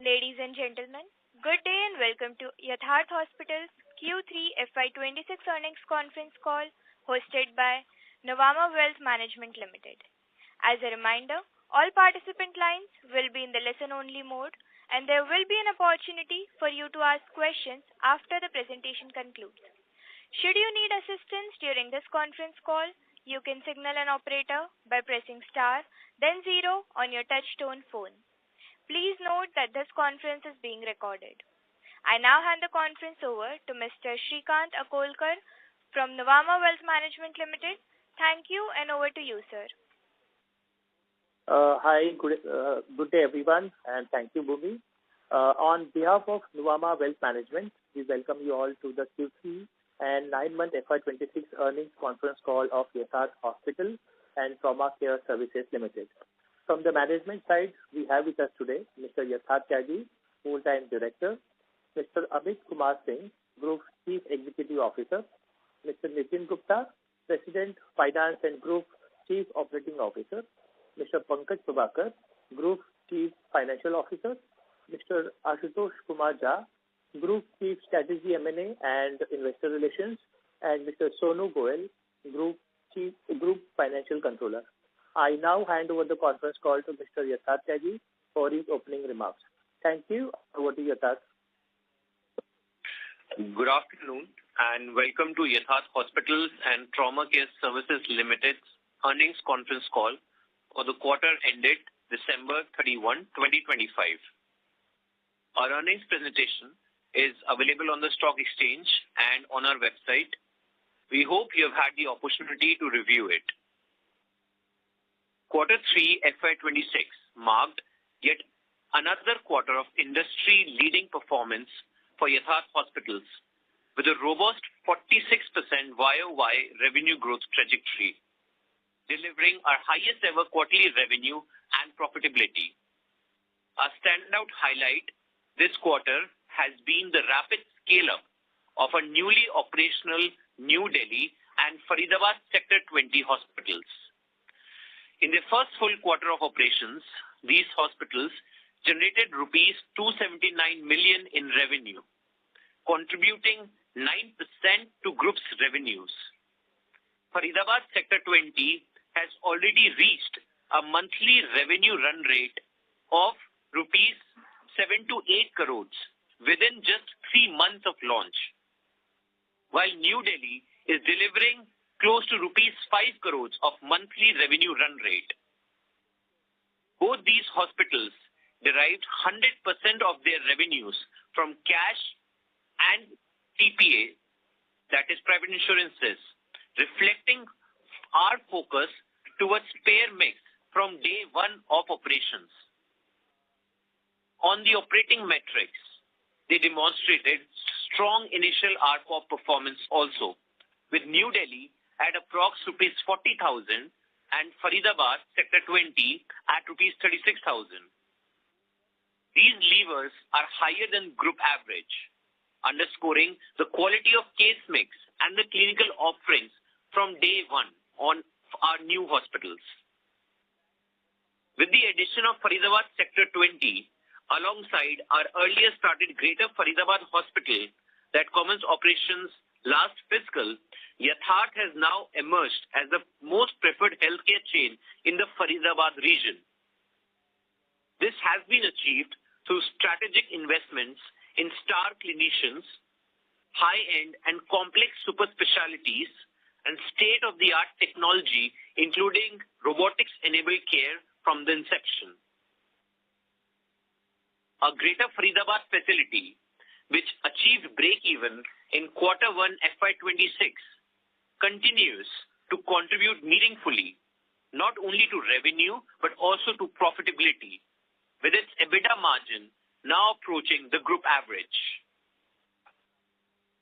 Ladies and gentlemen, good day and welcome to Yatharth Hospital's Q3 FY26 earnings conference call hosted by Nuvama Wealth Management Limited. As a reminder, all participant lines will be in the listen-only mode, and there will be an opportunity for you to ask questions after the presentation concludes. Should you need assistance during this conference call, you can signal an operator by pressing star, then zero on your touch-tone phone. Please note that this conference is being recorded. I now hand the conference over to Mr. Shrikant Akolkar from Nuvama Wealth Management Limited. Thank you, and over to you, sir. Hi, good day, everyone, and thank you, Bhumi. On behalf of Nuvama Wealth Management, we welcome you all to the Q3 and 9-month FY26 earnings conference call of Yatharth Hospital and Trauma Care Services Limited. From the management side, we have with us today Mr. Yatharth, Full-Time Director, Mr. Amit Kumar Singh, Group Chief Executive Officer, Mr. Nitin Gupta, President, Finance and Group Chief Operating Officer, Mr. Pankaj Prabhakar, Group Chief Financial Officer, Mr. Ashutosh Kumar Jha, Group Chief Strategy M&A and Investor Relations, and Mr. Sonu Goel, Group Financial Controller. I now hand over the conference call to Mr. Yatharth for his opening remarks. Thank you. Over to Yatharth. Good afternoon and welcome to Yatharth Hospitals and Trauma Care Services Limited's earnings conference call for the quarter ended December 31, 2025. Our earnings presentation is available on the stock exchange and on our website. We hope you have had the opportunity to review it. Quarter 3 FY26 marked yet another quarter of industry-leading performance for Yatharth Hospitals with a robust 46% YOY revenue growth trajectory, delivering our highest ever quarterly revenue and profitability. A standout highlight this quarter has been the rapid scale-up of our newly operational New Delhi and Faridabad Sector 20 hospitals. In the first full quarter of operations, these hospitals generated rupees 279 million in revenue, contributing 9% to group's revenues. Faridabad Sector 20 has already reached a monthly revenue run rate of rupees 7 to 8 crores within just 3 months of launch, while New Delhi is delivering close to rupees 5 crores of monthly revenue run rate. Both these hospitals derived 100% of their revenues from cash and TPA, that is private insurances, reflecting our focus towards payer mix from day one of operations. On the operating metrics, they demonstrated strong initial ARPOB performance also, with New Delhi at approx rupees 40,000 and Faridabad Sector 20 at rupees 36,000. These levers are higher than group average, underscoring the quality of case mix and the clinical offerings from day one on our new hospitals. With the addition of Faridabad Sector 20, alongside our earlier started Greater Faridabad Hospital that commenced operations last fiscal, Yatharth has now emerged as the most preferred healthcare chain in the Faridabad region. This has been achieved through strategic investments in star clinicians, high-end and complex super specialties, and state-of-the-art technology, including robotics-enabled care from the inception. Our Greater Faridabad facility, which achieved break-even in Q1 FY26, continues to contribute meaningfully, not only to revenue, but also to profitability, with its EBITDA margin now approaching the group average.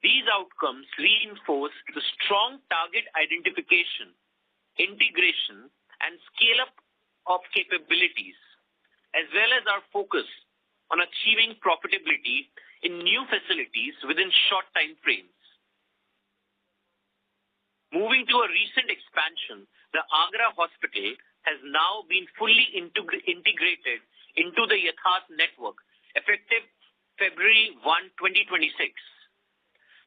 These outcomes reinforce the strong target identification, integration, and scale-up of capabilities, as well as our focus on achieving profitability in new facilities within short time frames. Moving to a recent expansion, the Agra Hospital has now been fully integrated into the Yatharth network, February 1, 2026.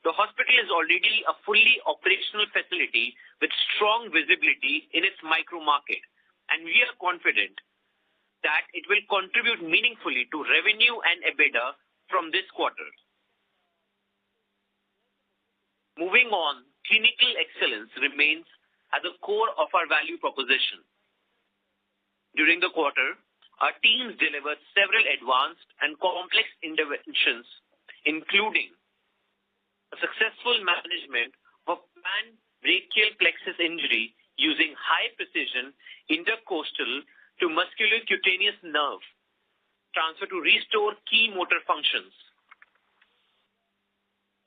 The hospital is already a fully operational facility with strong visibility in its micro market, and we are confident that it will contribute meaningfully to revenue and EBITDA from this quarter. Moving on, clinical excellence remains at the core of our value proposition. During the quarter, our teams delivered several advanced and complex interventions, including a successful management of pan-brachial plexus injury using high-precision intercostal to musculocutaneous nerve transfer to restore key motor functions.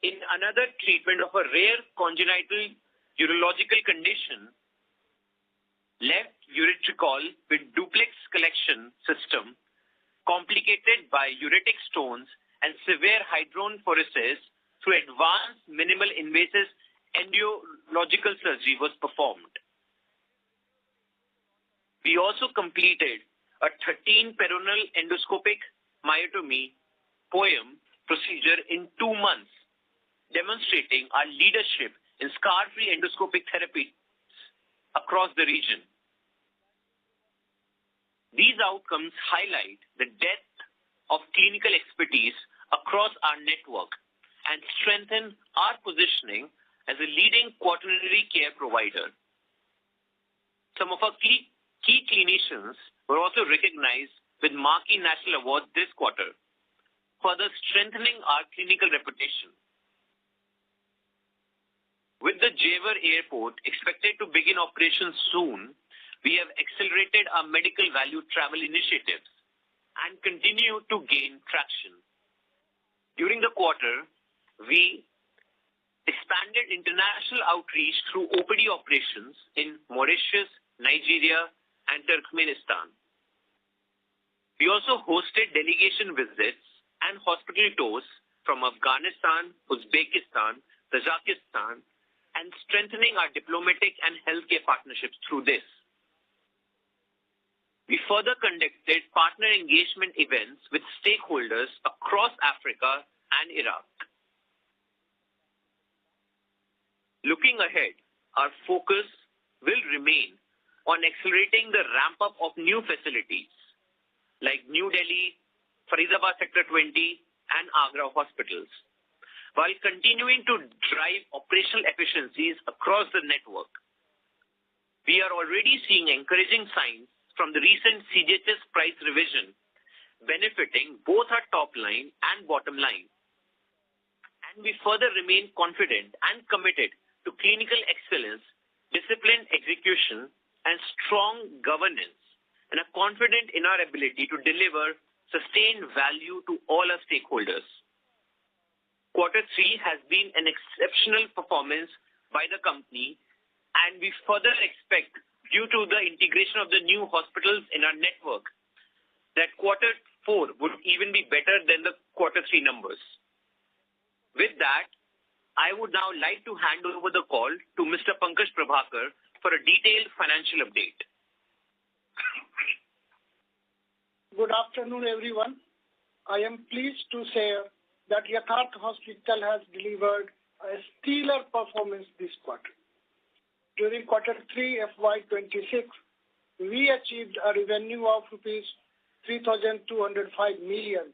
In another treatment of a rare congenital urological condition, left uretricle with duplex collection system complicated by uretic stones and severe hydronephrosis through advanced minimal invasive endourological surgery was performed. We also completed a 13 peroneal endoscopic myotomy POEM procedure in 2 months, demonstrating our leadership in scar-free endoscopic therapy across the region. These outcomes highlight the depth of clinical expertise across our network and strengthen our positioning as a leading quaternary care provider. Some of our key clinicians were also recognized with marquee national awards this quarter, further strengthening our clinical reputation. With the Jewar Airport expected to begin operations soon, we have accelerated our medical value travel initiatives and continue to gain traction. During the quarter, we expanded international outreach through OPD operations in Mauritius, Nigeria, and Turkmenistan. We also hosted delegation visits and hospital tours from Afghanistan, Uzbekistan, Tajikistan, and strengthening our diplomatic and healthcare partnerships through this. We further conducted partner engagement events with stakeholders across Africa and Iraq. Looking ahead, our focus will remain on accelerating the ramp-up of new facilities like New Delhi, Faridabad Sector 20, and Agra hospitals, while continuing to drive operational efficiencies across the network. We are already seeing encouraging signs from the recent CGHS price revision, benefiting both our top line and bottom line. And we further remain confident and committed to clinical excellence, disciplined execution, and strong governance, and are confident in our ability to deliver sustained value to all our stakeholders. Quarter 3 has been an exceptional performance by the company, and we further expect, due to the integration of the new hospitals in our network, that Quarter 4 would even be better than the Quarter 3 numbers. With that, I would now like to hand over the call to Mr. Pankaj Prabhakar for a detailed financial update. Good afternoon, everyone. I am pleased to say that Yatharth Hospital has delivered a stellar performance this quarter. During Quarter 3 FY26, we achieved a revenue of Rs 3,205 million,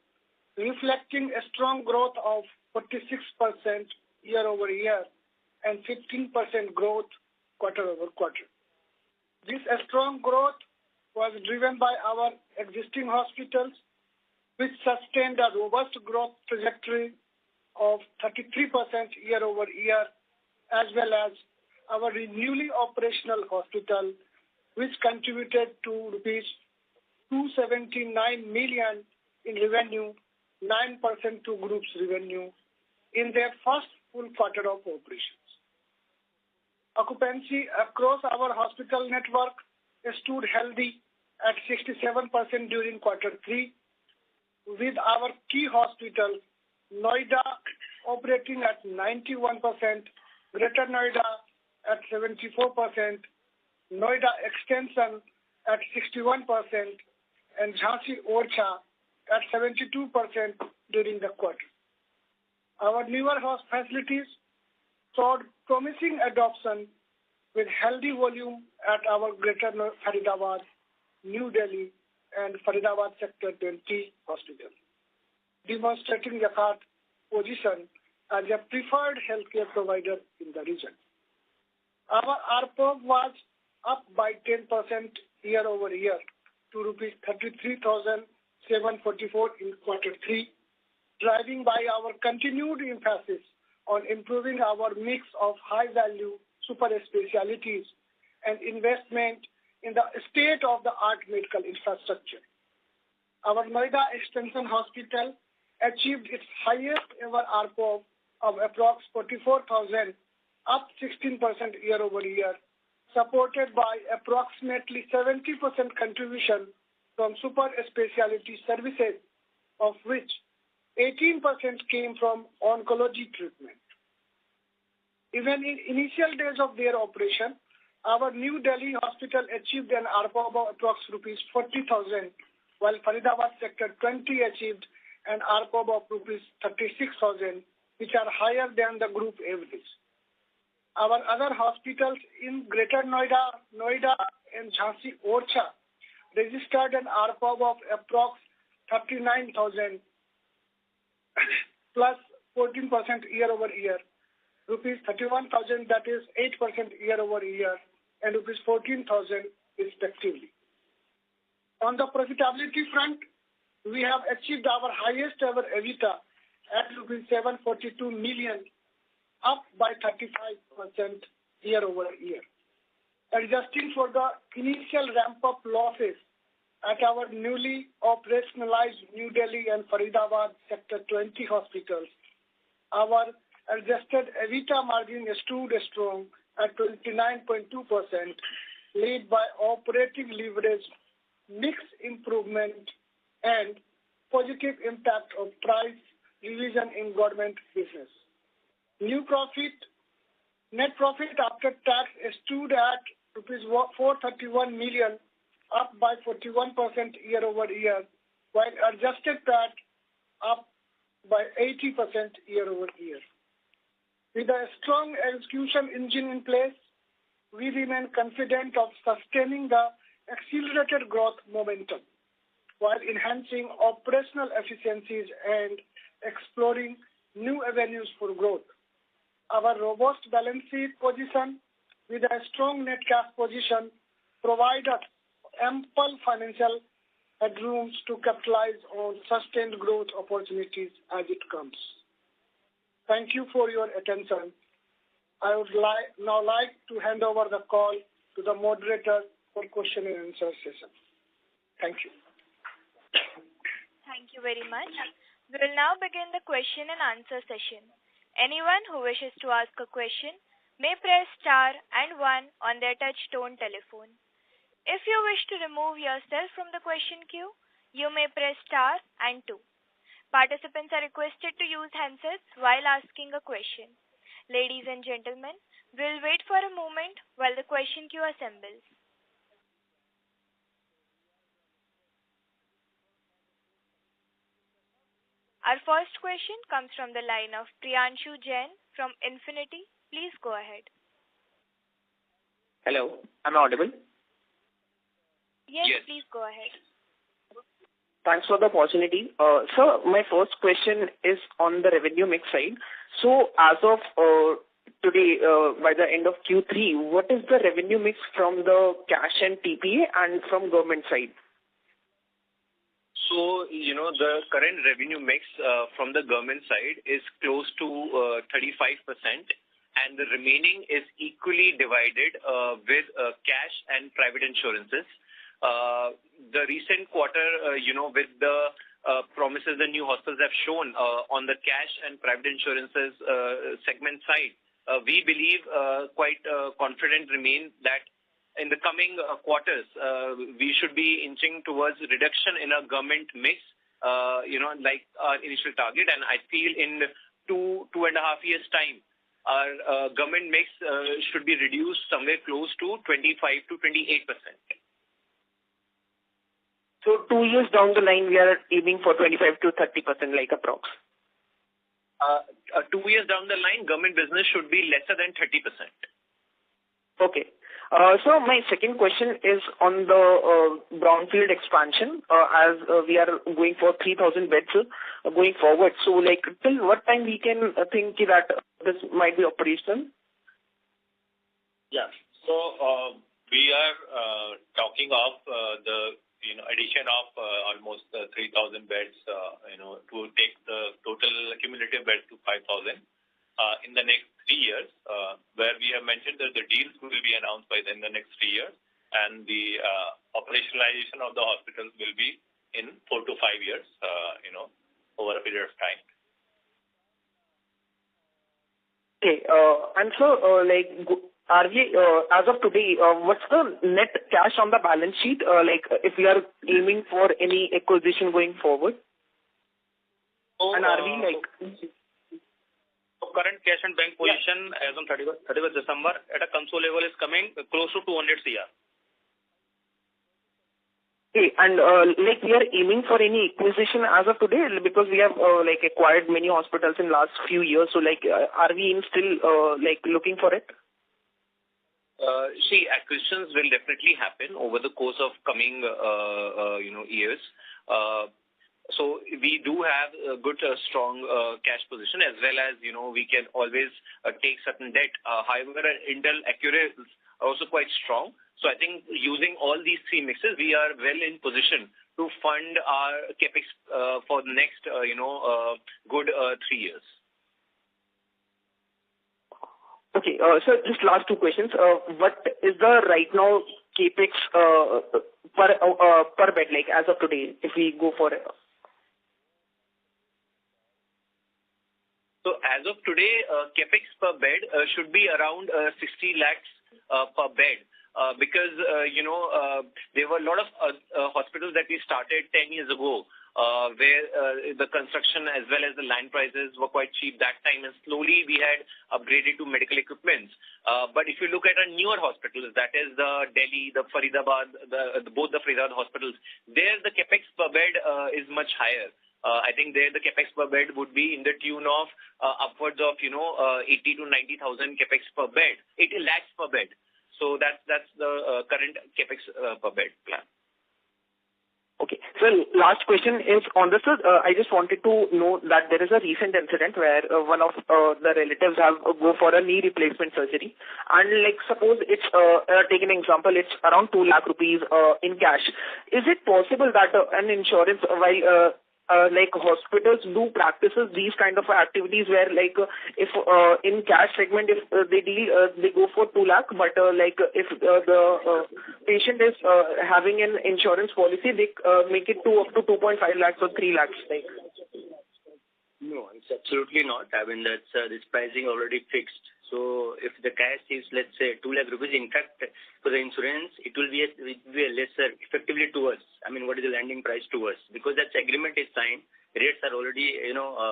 reflecting a strong growth of 46% year-over-year and 15% growth quarter-over-quarter. This strong growth was driven by our existing hospitals, which sustained a robust growth trajectory of 33% year-over-year, as well as our newly operational hospital, which contributed to Rs 279 million in revenue, 9% to group's revenue, in their first full quarter of operations. Occupancy across our hospital network stood healthy at 67% during Quarter 3, with our key hospitals, Noida operating at 91%, Greater Noida at 74%, Noida Extension at 61%, and Jhansi Orchha at 72% during the quarter. Our newer facilities saw promising adoption with healthy volume at our Greater Faridabad, New Delhi, and Faridabad Sector 20 hospital, demonstrating Yatharth's position as a preferred healthcare provider in the region. Our ARPOB was up by 10% year-over-year to rupees 33,744 in quarter 3, driving by our continued emphasis on improving our mix of high-value super specialties and investment in the state-of-the-art medical infrastructure. Our Noida Extension Hospital achieved its highest ever ARPOB of approx 44,000, up 16% year-over-year, supported by approximately 70% contribution from super specialty services, of which 18% came from oncology treatment. Even in initial days of their operation, our New Delhi hospital achieved an ARPOB of approx rupees 40,000, while Faridabad Sector 20 achieved an ARPOB of rupees 36,000, which are higher than the group average. Our other hospitals in Greater Noida, and Jhansi Orchha registered an ARPOB of approx 39,000 plus 14% year-over-year, rupees 31,000, that is 8% year-over-year, and rupees 14,000 respectively. On the profitability front, we have achieved our highest ever EBITDA at rupees 742 million, up by 35% year-over-year. Adjusting for the initial ramp-up losses at our newly operationalized New Delhi and Faridabad Sector 20 hospitals, our adjusted EBITDA margin stood strong at 29.2%, led by operating leverage, mix improvement, and positive impact of price revision in government business. Net profit after tax stood at rupees 431 million, up by 41% year-over-year, while adjusted PAT up by 80% year-over-year. With a strong execution engine in place, we remain confident of sustaining the accelerated growth momentum while enhancing operational efficiencies and exploring new avenues for growth. Our robust balance sheet position with a strong net cash position provide us ample financial headrooms to capitalize on sustained growth opportunities as it comes. Thank you for your attention. I would now like to hand over the call to the moderator for question and answer session. Thank you. Thank you very much. We will now begin the question and answer session. Anyone who wishes to ask a question may press star and 1 on their touch-tone telephone. If you wish to remove yourself from the question queue, you may press star and 2. Participants are requested to use handsets while asking a question. Ladies and gentlemen, we'll wait for a moment while the question queue assembles. Our first question comes from the line of Priyanshu Jain from Infinity. Please go ahead. Hello, am I audible? Yes, please go ahead. Thanks for the opportunity. Sir, my first question is on the revenue mix side. So as of today, by the end of Q3, what is the revenue mix from the cash and TPA and from government side? So, the current revenue mix from the government side is close to 35%, and the remaining is equally divided with cash and private insurances. The recent quarter, with the promises the new hospitals have shown on the cash and private insurances segment side, we believe quite confident remain that in the coming quarters, we should be inching towards reduction in our government mix, like our initial target. And I feel in 2.5 years' time, our government mix should be reduced somewhere close to 25 to 28%. So 2 years down the line, we are aiming for 25 to 30%, like approx. 2 years down the line, government business should be lesser than 30%. Okay. So my second question is on the brownfield expansion, as we are going for 3,000 beds going forward. So, like, till what time we can think that this might be operational? Yeah. So, we are talking of the addition of almost 3,000 beds, to take the total cumulative beds to 5,000 in the next 3 years, where we have mentioned that the deals will be announced by in the next 3 years, and the operationalization of the hospitals will be in 4 to 5 years, over a period of time. Okay. And so, are we, as of today, what's the net cash on the balance sheet, if we are aiming for any acquisition going forward? So, and are we current cash and bank position as on 31st December at a console level is coming close to 200 CR. Okay, and we are aiming for any acquisition as of today, because we have acquired many hospitals in last few years. So are we still looking for it? See, acquisitions will definitely happen over the course of coming years. So we do have a good, strong cash position, as well as, we can always take certain debt. However, Intel accuracy is also quite strong. So I think using all these three mixes, we are well in position to fund our capex for the next, good 3 years. Okay, so just last two questions. What is the right now capex per bed, as of today, if we go for it? So as of today, capex per bed should be around 60 lakhs per bed, because there were a lot of hospitals that we started 10 years ago, where the construction as well as the land prices were quite cheap that time, and slowly we had upgraded to medical equipments. But if you look at our newer hospitals, that is the Delhi, the Faridabad, both the Faridabad hospitals, there the capex per bed is much higher. I think there the capex per bed would be in the tune of upwards of 80 to 90,000 capex per bed, 80 lakhs per bed. So that's the current capex per bed plan. Okay. So last question is on this. I just wanted to know that there is a recent incident where one of the relatives have go for a knee replacement surgery, and suppose it's take an example, it's around 2 lakh rupees in cash. Is it possible that an insurance, while hospitals do practices these kind of activities where if in cash segment, if they deal, they go for 2 lakh, but if the patient is having an insurance policy, they make it to up to 2.5 lakhs or 3 lakhs. No, it's absolutely not. I mean, that's this pricing already fixed. So if the cash is, let's say, 2 lakh rupees, in fact, for the insurance, it will be a lesser, effectively to us. I mean, what is the landing price to us? Because that agreement is signed, rates are already,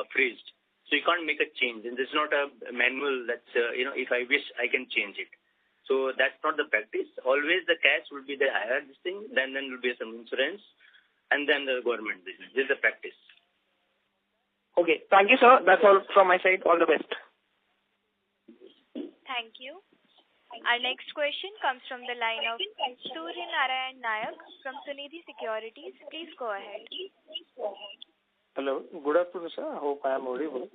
freezed. So you can't make a change. And this is not a manual that's, if I wish, I can change it. So that's not the practice. Always the cash will be the higher this thing, then will be some insurance, and then the government business. This is the practice. Okay. Thank you, sir. That's all from my side. All the best. Thank you. Our next question comes from the line of Surya Narayan Nayak from Sunidhi Securities. Please go ahead. Hello. Good afternoon, sir. I hope I am audible.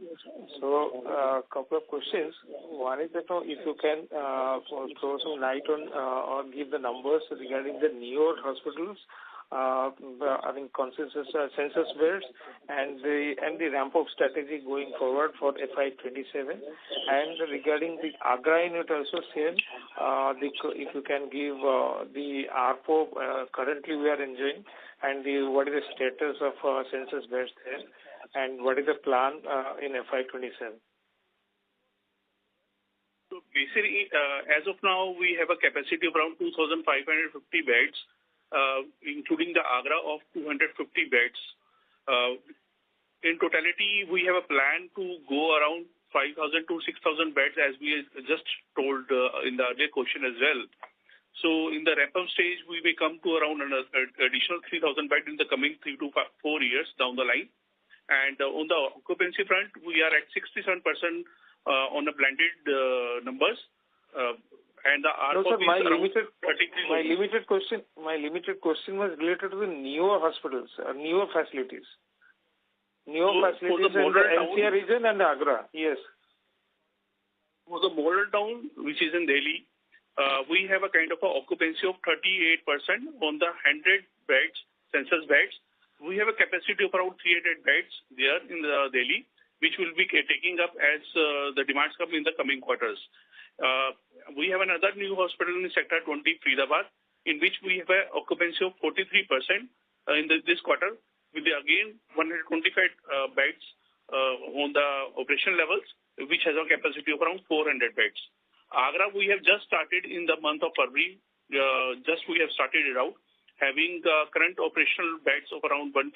So, a couple of questions. One is that if you can throw some light on or give the numbers regarding the newer hospitals, census beds and the ramp-up strategy going forward for FY27. And regarding the Agra unit also same, if you can give the ARPO currently we are enjoying, and what is the status of census beds there, and what is the plan in FY27? So basically, as of now, we have a capacity of around 2,550 beds, including the Agra of 250 beds. In totality, we have a plan to go around 5,000 to 6,000 beds, as we just told in the earlier question as well. So in the ramp-up stage, we may come to around an additional 3,000 beds in the coming 3 to 4 years down the line. And on the occupancy front, we are at 67% on the blended numbers. And the ARPOB no, sir, my limited question was related to the newer hospitals, newer facilities. Newer facilities in the NCR region and Agra. Yes. For the model town, which is in Delhi, we have a kind of a occupancy of 38% on the 100 beds, census beds. We have a capacity of around 300 beds there in the Delhi, which will be taking up as the demands come in the coming quarters. We have another new hospital in Sector 20, Faridabad, in which we have an occupancy of 43% in this quarter, with again 125 beds on the operation levels, which has a capacity of around 400 beds. Agra, we have just started in the month of February. We have started it out, having current operational beds of around 150,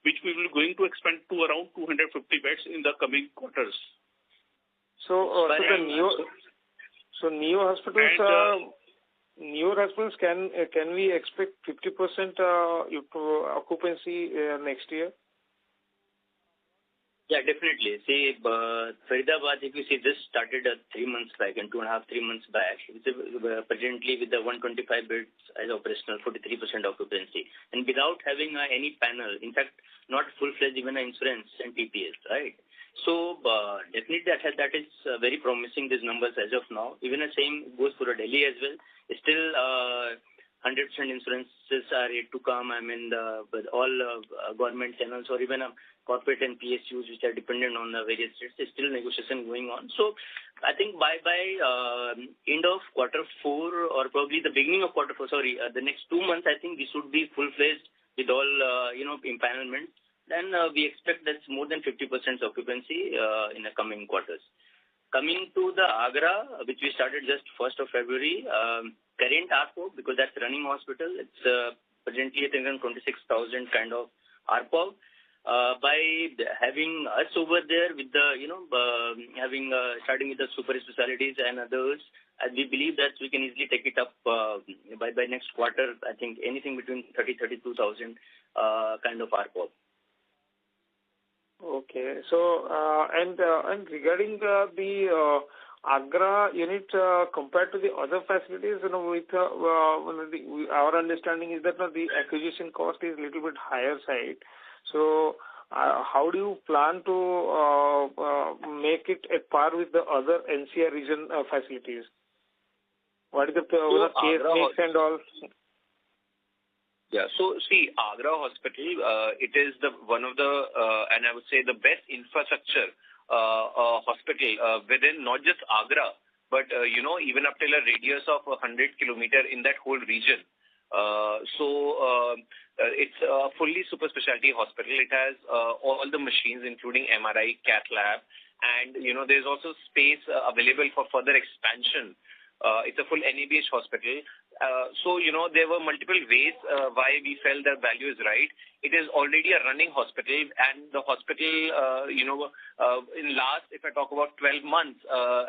which we will going to expand to around 250 beds in the coming quarters. Newer hospitals, can we expect 50% occupancy next year? Yeah, definitely. See, Faridabad, if you see, this started 3 months back and 2.5, 3 months back. It's presently with the 125 beds as operational, 43% occupancy, and without having any panel. In fact, not full-fledged even insurance and TPS, right? So definitely that is very promising. These numbers as of now. Even the same goes for Delhi as well. Still, 100% insurances are yet to come. I mean, with all government channels or even corporate and PSUs which are dependent on the various states, there's still negotiation going on. So I think by end of quarter 4 or probably the beginning of quarter 4, the next 2 months, I think we should be full-fledged with all, empanelment. Then we expect that's more than 50% occupancy in the coming quarters. Coming to the Agra, which we started just 1st of February, current ARPOB, because that's running hospital, it's presently at around 26,000 kind of ARPOB. By having us over there with the, starting with the super specialties and others, we believe that we can easily take it up by next quarter. I think anything between 32,000 kind of ARPOB. Okay. So, and regarding the Agra unit compared to the other facilities, with our understanding is that the acquisition cost is a little bit higher side. So, how do you plan to make it at par with the other NCR region facilities? What is the case mix and all? Yeah. So see, Agra Hospital, it is one of the, and I would say the best infrastructure hospital within not just Agra, but even up till a radius of 100 kilometer in that whole region. It's a fully super specialty hospital. It has all the machines, including MRI, cath lab, and there's also space available for further expansion. It's a full NABH hospital. There were multiple ways why we felt the value is right. It is already a running hospital, and the hospital, in last, if I talk about 12 months,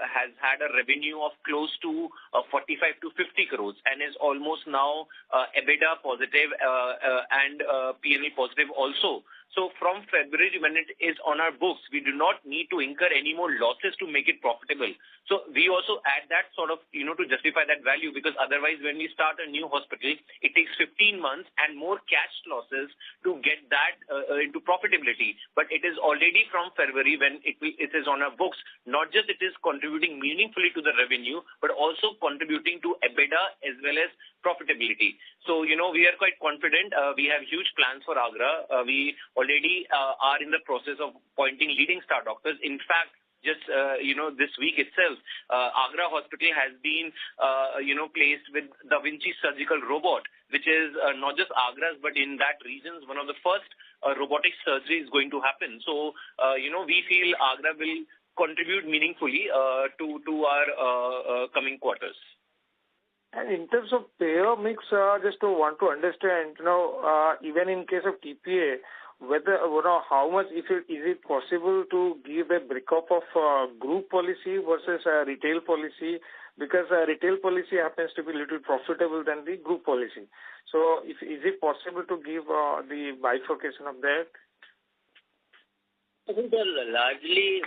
has had a revenue of close to 45 to 50 crores and is almost now EBITDA positive and P&L positive also. So from February, when it is on our books, we do not need to incur any more losses to make it profitable. So we also add that sort of, to justify that value, because otherwise when we start a new hospital, it takes 15 months and more cash losses to get that into profitability. But it is already from February when it is on our books, not just it is contributing meaningfully to the revenue, but also contributing to EBITDA as well as profitability. So, we are quite confident. We have huge plans for Agra. We already are in the process of appointing leading star doctors. In fact, just, this week itself, Agra Hospital has been, placed with Da Vinci surgical robot, which is not just Agra's, but in that region, one of the first robotic surgery is going to happen. So, we feel Agra will contribute meaningfully to our coming quarters. And in terms of payer mix, just to want to understand, even in case of TPA, whether how much, is it possible to give a breakup of group policy versus retail policy? Because retail policy happens to be a little profitable than the group policy. So is it possible to give the bifurcation of that? I think largely,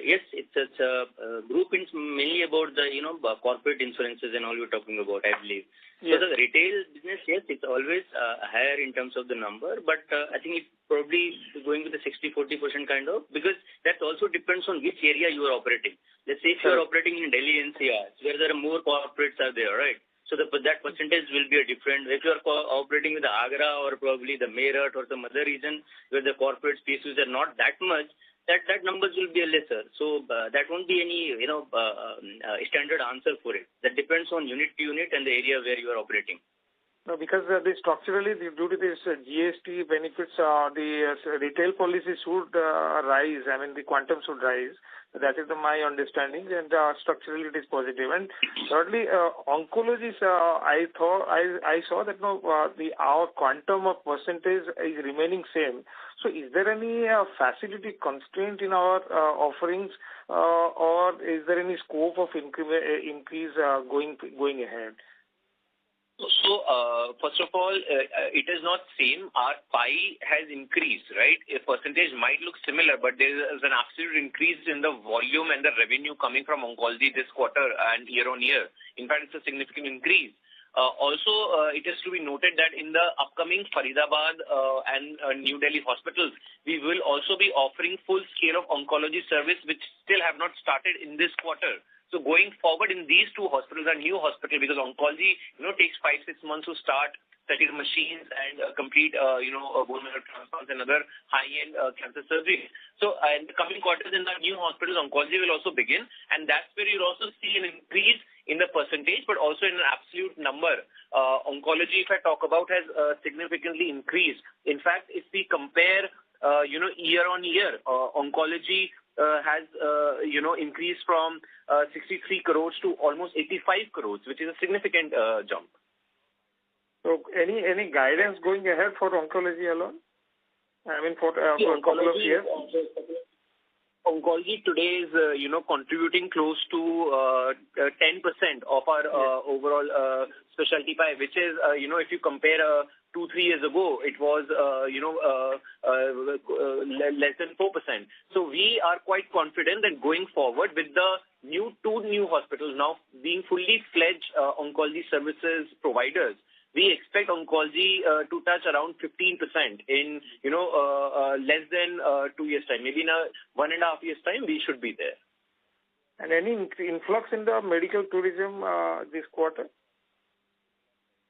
yes, it's a group. It's mainly about the, corporate insurances and all you're talking about, I believe. Yes. So the retail business, yes, it's always higher in terms of the number, but I think it's probably going with the 60-40% kind of, because that also depends on which area you are operating. Let's say if you are operating in Delhi NCR, where there are more corporates are there, right? So that percentage will be a different. If you are operating with the Agra or probably the Meerut or some other region where the corporate spaces are not that much, that numbers will be a lesser. So that won't be any standard answer for it. That depends on unit to unit and the area where you are operating. No, because structurally, due to this GST benefits, the retail policy should rise. I mean, the quantum should rise. That is my understanding, and structurally it is positive. And thirdly, oncology, I saw that our quantum of percentage is remaining same. So, is there any facility constraint in our offerings, or is there any scope of increase going ahead? So, first of all, it is not same. Our pie has increased, right? A percentage might look similar, but there is an absolute increase in the volume and the revenue coming from oncology this quarter and year on year. In fact, it's a significant increase. Also, it is to be noted that in the upcoming Faridabad and New Delhi hospitals, we will also be offering full scale of oncology service, which still have not started in this quarter. So going forward in these two hospitals are new hospital, because oncology, takes 5-6 months to start, setting machines and complete, bone marrow transplants and other high-end cancer surgery. So in the coming quarters in the new hospitals, oncology will also begin, and that's where you'll also see an increase in the percentage, but also in an absolute number. Oncology, if I talk about, has significantly increased. In fact, if we compare, year on year, oncology has, increased from 63 crores to almost 85 crores, which is a significant jump. So, any guidance going ahead for oncology alone? I mean, for a couple of years? Oncology today is, contributing close to 10% of our overall specialty pie, which is, if you compare 2-3 years ago, it was, less than 4%. So we are quite confident that going forward with the two new hospitals now being fully fledged oncology services providers, we expect oncology to touch around 15% in, less than 2 years' time. Maybe in 1.5 years' time, we should be there. And any influx in the medical tourism this quarter?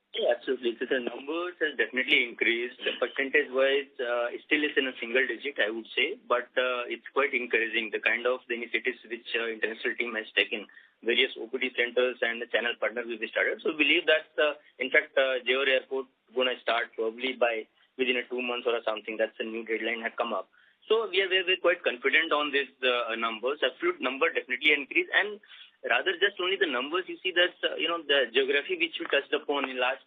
Yeah, absolutely. So the numbers has definitely increased. Percentage-wise, it still is in a single digit, I would say, but it's quite encouraging, the kind of the initiatives which international team has taken, various OPD centers and the channel partners will be started. So we believe that, in fact, Jewar Airport going to start probably by within 2 months or something. That's a new deadline had come up. So we are quite confident on these numbers. Absolute number definitely increase, and rather just only the numbers, you see that, the geography which we touched upon in last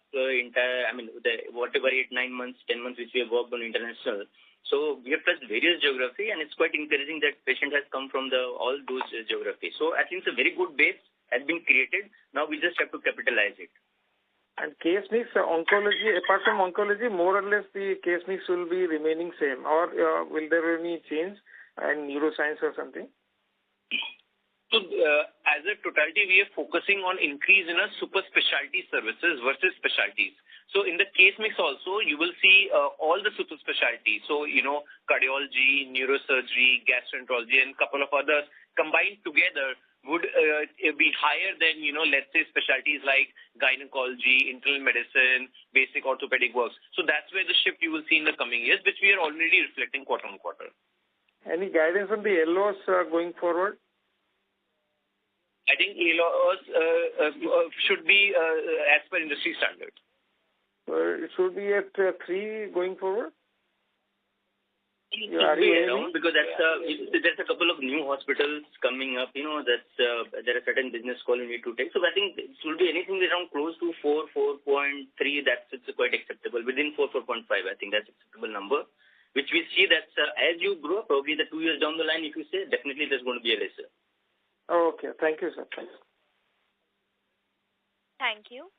whatever 8, 9 months, 10 months which we have worked on international. So we have touched various geography, and it's quite encouraging that patient has come from all those geographies. So I think it's a very good base has been created. Now we just have to capitalize it. And case mix, oncology, apart from oncology, more or less the case mix will be remaining same, or will there be any change in neuroscience or something? So, as a totality, we are focusing on increase in our super specialty services versus specialties. So, in the case mix also, you will see all the super specialties. So, cardiology, neurosurgery, gastroenterology, and a couple of others combined together would be higher than, let's say specialties like gynecology, internal medicine, basic orthopedic works. So, that's where the shift you will see in the coming years, which we are already reflecting quarter on quarter. Any guidance on the LOS going forward? I think LOS should be as per industry standard. It should be at 3 going forward? It should be around, because there's a couple of new hospitals coming up, there are certain business call you need to take. So I think it should be anything around close to 4, 4.3, it's quite acceptable. Within 4, 4.5, I think that's acceptable number. which we see that as you grow, probably the 2 years down the line, if you say, definitely there's going to be a lesser. Okay. Thank you, sir. Thanks. Thank you.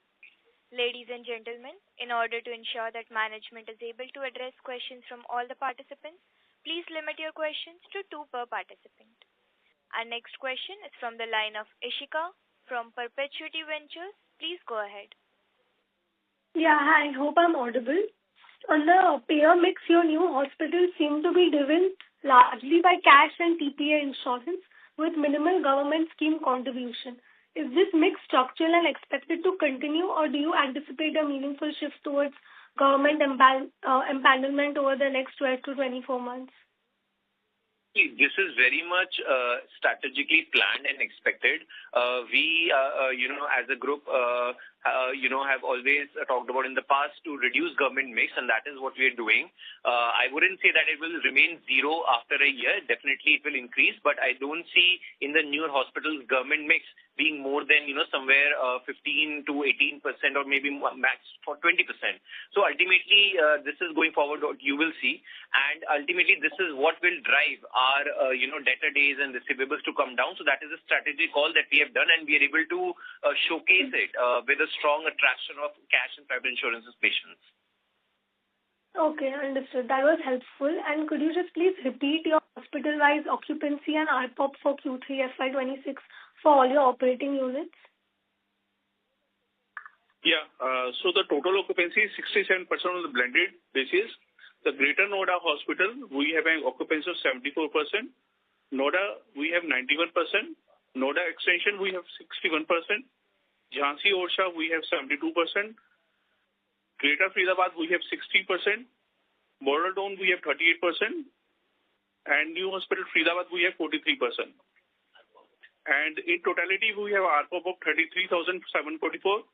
Ladies and gentlemen, in order to ensure that management is able to address questions from all the participants, please limit your questions to 2 per participant. Our next question is from the line of Ishika from Perpetuity Ventures. Please go ahead. Yeah, hi. Hope I'm audible. On the payer mix, your new hospitals seem to be driven largely by cash and TPA insurance with minimal government scheme contribution. Is this mix structural and expected to continue, or do you anticipate a meaningful shift towards government empanelment over the next 12 to 24 months? This is very much strategically planned and expected. We, as a group, have always talked about in the past to reduce government mix, and that is what we are doing. I wouldn't say that it will remain zero after a year. Definitely it will increase, but I don't see in the newer hospitals government mix being more than, somewhere 15 to 18% or maybe max for 20%. So ultimately, this is going forward what you will see, and ultimately this is what will drive our, debtor days and receivables to come down. So that is a strategic call that we have done, and we are able to showcase it with a strong attraction of cash and private insurances patients. Okay, understood. That was helpful. And could you just please repeat your hospital-wise occupancy and ARPOB for Q3 FY26 for all your operating units? Yeah, so the total occupancy is 67% on the blended basis. The Greater Noida Hospital, we have an occupancy of 74%. Noida, we have 91%. Noida Extension, we have 61%. Jhansi Orchha, we have 72%. Greater Faridabad, we have 60%. Model Town, we have 38%. And New Hospital Faridabad, we have 43%. And in totality, we have ARPOB of 33,744,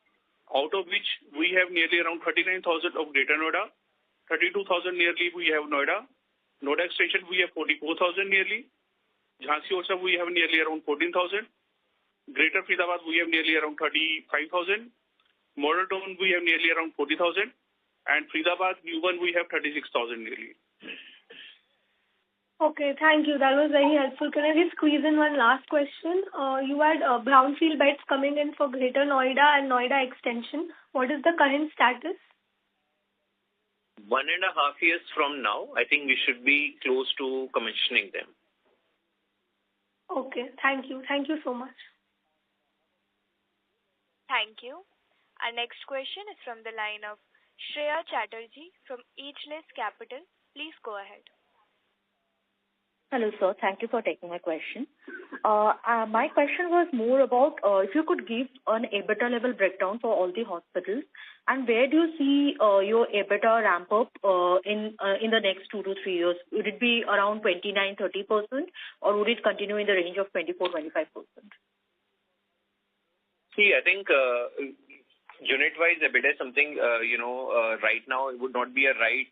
out of which we have nearly around 39,000 of Greater Noida, 32,000 nearly we have Noida. Noida Extension, we have 44,000 nearly. Jhansi Orchha, we have nearly around 14,000. Greater Faridabad, we have nearly around 35,000. Model Town, we have nearly around 40,000. And Faridabad, new one, we have 36,000 nearly. Okay, thank you. That was very helpful. Can I just squeeze in one last question? You had brownfield beds coming in for Greater Noida and Noida Extension. What is the current status? 1.5 years from now, I think we should be close to commissioning them. Okay, thank you. Thank you so much. Thank you. Our next question is from the line of Shreya Chatterjee from Ageless Capital. Please go ahead. Hello, sir. Thank you for taking my question. My question was more about if you could give an EBITDA level breakdown for all the hospitals, and where do you see your EBITDA ramp up in the next 2 to 3 years? Would it be around 29-30%, or would it continue in the range of 24-25%? See, I think unit-wise EBITDA is something, right now it would not be a right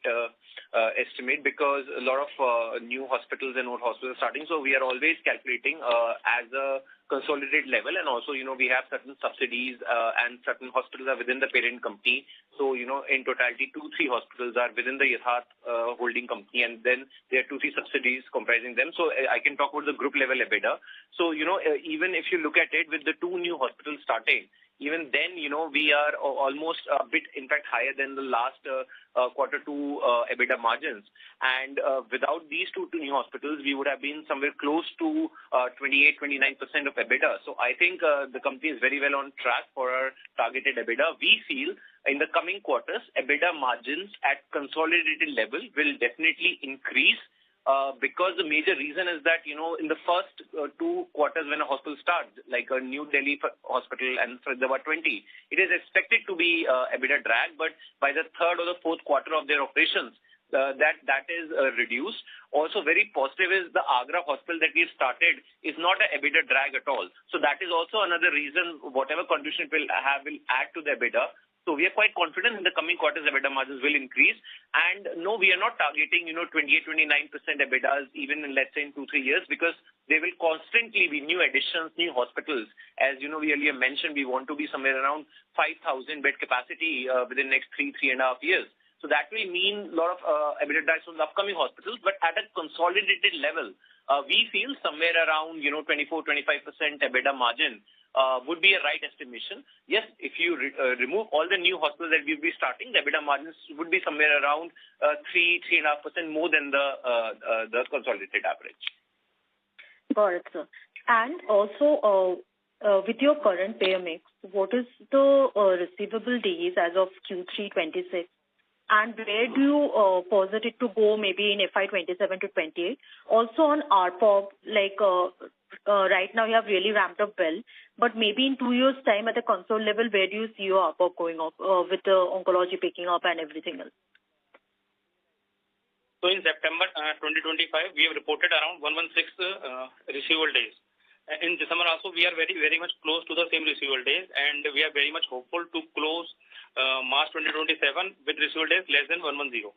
estimate, because a lot of new hospitals and old hospitals are starting. So we are always calculating as a consolidated level, and also, we have certain subsidies and certain hospitals are within the parent company. So, in totality, 2-3 hospitals are within the Yatharth holding company, and then there are 2-3 subsidies comprising them. So I can talk about the group level EBITDA. So, even if you look at it with the 2 new hospitals starting, even then, we are almost a bit, in fact, higher than the last quarter 2 EBITDA margins. And without these 2 new hospitals, we would have been somewhere close to 28-29% of EBITDA. So I think the company is very well on track for our targeted EBITDA. We feel in the coming quarters, EBITDA margins at consolidated level will definitely increase. Because the major reason is that, in the first 2 quarters when a hospital starts, like a New Delhi hospital and Faridabad 20, it is expected to be EBITDA drag, but by the 3rd or the 4th quarter of their operations, that is reduced. Also very positive is the Agra hospital that we have started is not an EBITDA drag at all. So that is also another reason whatever contribution it will have will add to the EBITDA. So we are quite confident in the coming quarters EBITDA margins will increase. And no, we are not targeting, 28-29% EBITDAs even in, let's say, in 2-3 years, because there will constantly be new additions, new hospitals. As we earlier mentioned, we want to be somewhere around 5,000 bed capacity within the next 3.5 years. So that will mean a lot of EBITDA drags from the upcoming hospitals. But at a consolidated level, we feel somewhere around 24-25% EBITDA margin would be a right estimation. Yes, if you remove all the new hospitals that we'll be starting, the EBITDA margins would be somewhere around 3.5% more than the consolidated average. Got it, sir. And also, with your current payer mix, what is the receivable days as of Q3 26? And where do you posit it to go maybe in FY27 to 28? Also on RPOB, right now you have really ramped up well, but maybe in 2 years' time at the console level, where do you see your RPOB going up with the oncology picking up and everything else? So in September 2025, we have reported around 116 receivable days. In December also, we are very, very much close to the same receivable days, and we are very much hopeful to close March 2027 with receivable days less than 110.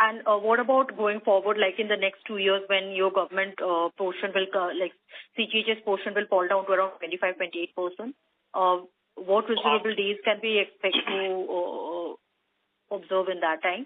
And what about going forward, like in the next 2 years when your government portion will, CGHS portion will fall down to around 25-28%? What receivable days can we expect to observe in that time?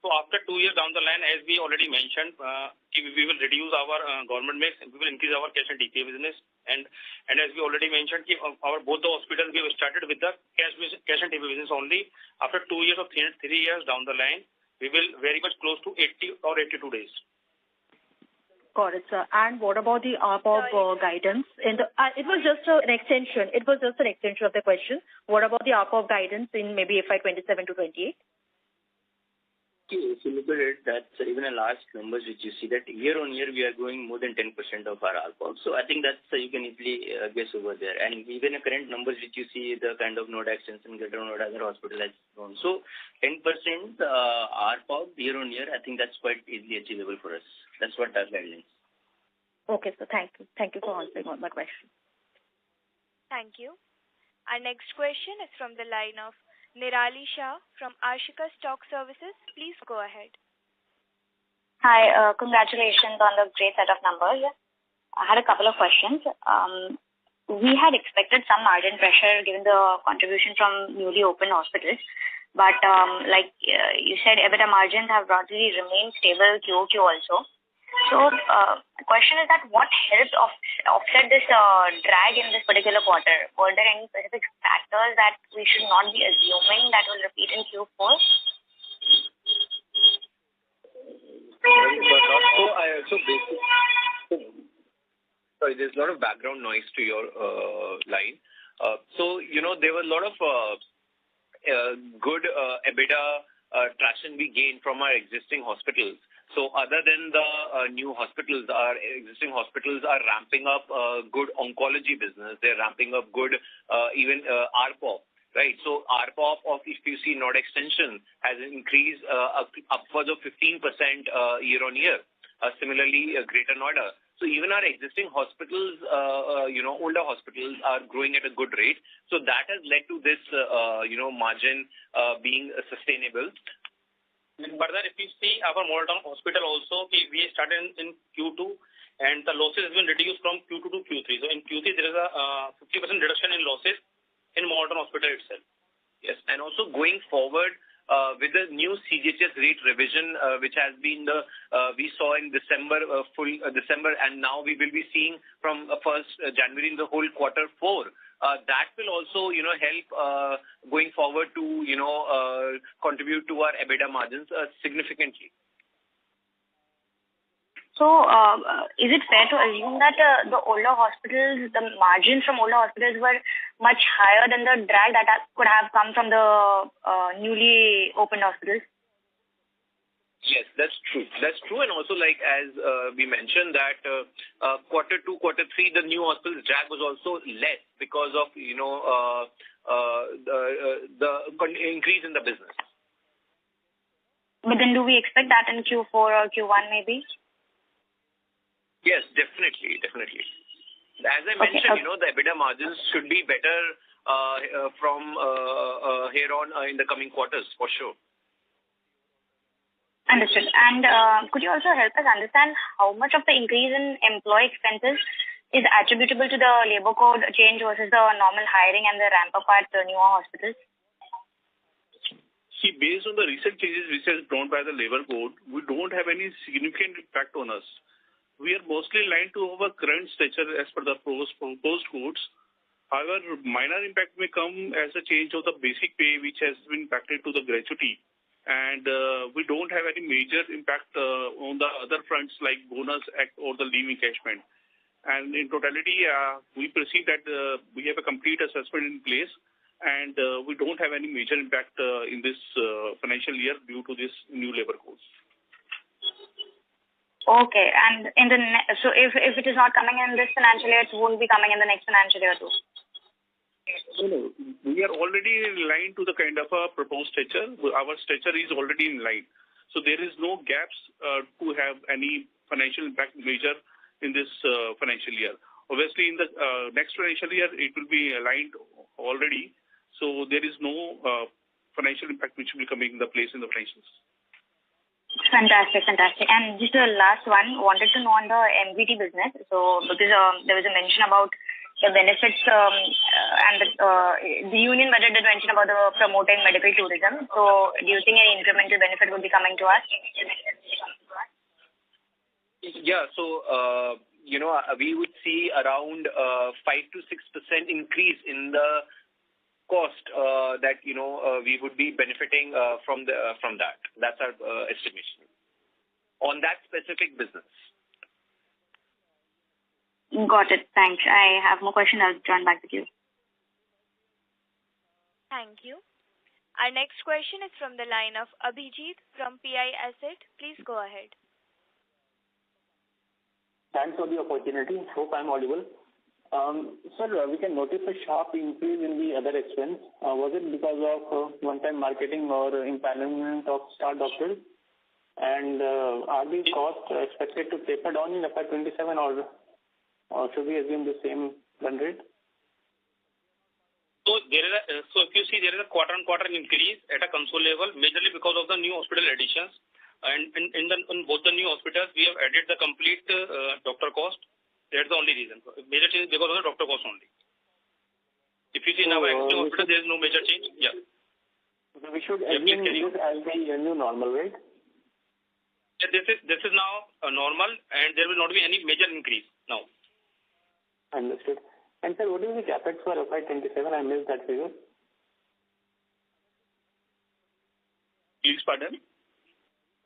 So after 2 years down the line, as we already mentioned, we will reduce our government mix and we will increase our cash and TPA business. And as we already mentioned, both the hospitals, we have started with the cash and TPA business only. After 2 years or 3 years down the line, we will very much close to 80 or 82 days. Got it, sir. And what about the RPOB guidance? It was just an extension. It was just an extension of the question. What about the RPOB guidance in maybe FY27 to 28? If you look at it, that's even a large numbers which you see that year on year we are growing more than 10% of our RPOB. So I think that's you can easily guess over there. And even the current numbers which you see, the kind of node extension, greater node other hospital has grown. So 10% RPOB year on year, I think that's quite easily achievable for us. That's what our guidelines. Okay, so thank you. Thank you for answering all my questions. Thank you. Our next question is from the line of Nirali Shah from Ashika Stock Services. Please go ahead. Hi, congratulations on the great set of numbers. I had a couple of questions. We had expected some margin pressure given the contribution from newly opened hospitals, but like you said, EBITDA margins have broadly remained stable QOQ also. So the question is that what helped offset this drag in this particular quarter? Were there any specific factors that we should not be assuming that will repeat in Q4? Sorry, there's a lot of background noise to your line. There were a lot of good EBITDA traction we gained from our existing hospitals. So other than the new hospitals, our existing hospitals are ramping up good oncology business. They're ramping up good even RPOB, right? So RPOB of, if you see node extension, has increased upwards of 15% year on year. Similarly, Greater Noida. So even our existing hospitals, older hospitals are growing at a good rate. So that has led to this, margin being sustainable. And further, if you see our Model Town Hospital also, we started in Q2 and the losses have been reduced from Q2 to Q3. So in Q3, there is a 50% reduction in losses in Model Town Hospital itself. Yes, and also going forward with the new CGHS rate revision, which has been we saw in December, December, and now we will be seeing from 1st January in the whole quarter 4. That will also, help going forward to, contribute to our EBITDA margins significantly. So, is it fair to assume that the older hospitals, the margins from older hospitals were much higher than the drag that could have come from the newly opened hospitals? Yes, that's true. That's true. And also, like as we mentioned that quarter 2, quarter 3, the new hospitals drag was also less because of, the increase in the business. But then do we expect that in Q4 or Q1 maybe? Yes, definitely. As I mentioned, the EBITDA margins should be better from here on in the coming quarters for sure. Understood. And could you also help us understand how much of the increase in employee expenses is attributable to the labor code change versus the normal hiring and the ramp up at the newer hospitals? See, based on the recent changes which has drawn by the Labour Code, we don't have any significant impact on us. We are mostly aligned to our current stature as per the proposed codes. However, minor impact may come as a change of the basic pay which has been impacted to the gratuity. And we don't have any major impact on the other fronts like bonus act or the leave encashment. And in totality, we perceive that we have a complete assessment in place, and we don't have any major impact in this financial year due to this new Labour Code. Okay, and so if it is not coming in this financial year, it won't be coming in the next financial year too. No, we are already in line to the kind of a proposed stature. Our stature is already in line, so there is no gaps to have any financial impact major in this financial year. Obviously, in the next financial year, it will be aligned already, so there is no financial impact which will be coming in the place in the financials. Fantastic. And just the last one, wanted to know on the MVT business. So because there was a mention about the benefits and the union budget did mention about the promoting medical tourism. So do you think any incremental benefit would be coming to us? Yeah, so we would see around 5 to 6% increase in the cost that we would be benefiting from that. That's our estimation on that specific business. Got it. Thanks. I have more questions. I'll join back with you. Thank you. Our next question is from the line of Abhijit from PI Asset. Please go ahead. Thanks for the opportunity. Hope I'm audible. Sir, we can notice a sharp increase in the other expense. Was it because of one-time marketing or empanelment of star doctors? And are these costs expected to taper down in FY27 or should we assume the same run rate? So if you see, there is a quarter-on-quarter increase at a Concall level, majorly because of the new hospital additions. And in both the new hospitals, we have added the complete doctor cost. That's the only reason. Major change because of the doctor cost only. If you see in our existing hospital, there is no major change. Yeah. So we should assume this as the new normal, right? Yeah, this is now normal, and there will not be any major increase now. Understood. And sir, what is the capex for FY27? I missed that figure. Please pardon?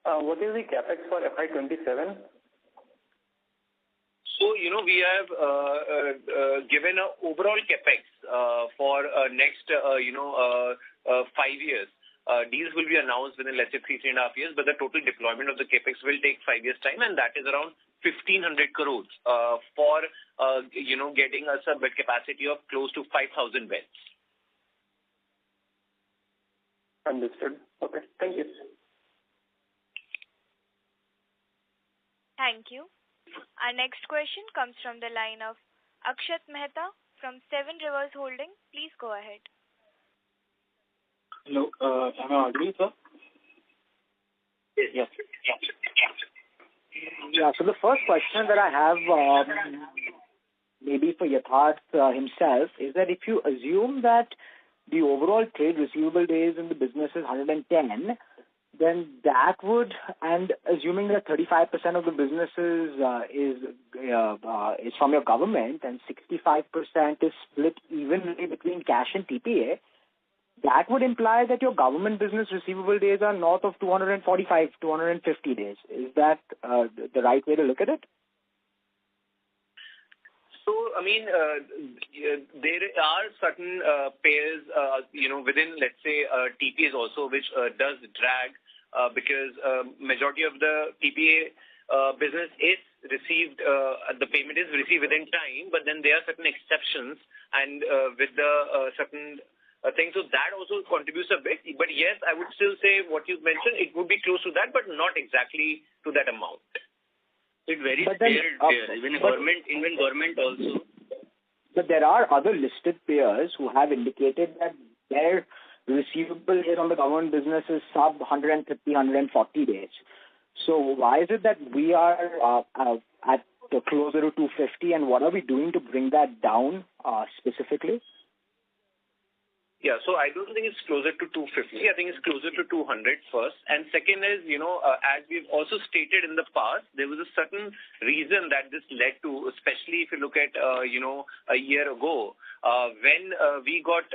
What is the capex for FY27? So, we have given an overall capex for next, 5 years. Deals will be announced within, let's say, 3.5 years, but the total deployment of the capex will take 5 years' time, and that is around 1,500 crores for, getting us a bed capacity of close to 5,000 beds. Understood. Okay. Thank you. Thank you. Our next question comes from the line of Akshat Mehta from Seven Rivers Holding. Please go ahead. Hello. Am I audible, sir? Yes. Yeah. So the first question that I have, maybe for Yatharth himself, is that if you assume that the overall trade receivable days in the business is 110, then that would, and assuming that 35% of the businesses is from your government and 65% is split evenly between cash and TPA, that would imply that your government business receivable days are north of 245, 250 days. Is that the right way to look at it? So, there are certain payers, within, let's say, TPAs also, which does drag because majority of the TPA business is received, the payment is received within time, but then there are certain exceptions and with the certain things. So that also contributes a bit. But yes, I would still say what you mentioned, it would be close to that, but not exactly to that amount. It varies payer. Even government also. But there are other listed payers who have indicated that their receivable days on the government business is sub 150, 140 days. So why is it that we are at closer to 250, and what are we doing to bring that down specifically? Yeah, so I don't think it's closer to 250. I think it's closer to 200 first. And second is, as we've also stated in the past, there was a certain reason that this led to, especially if you look at, a year ago, when we got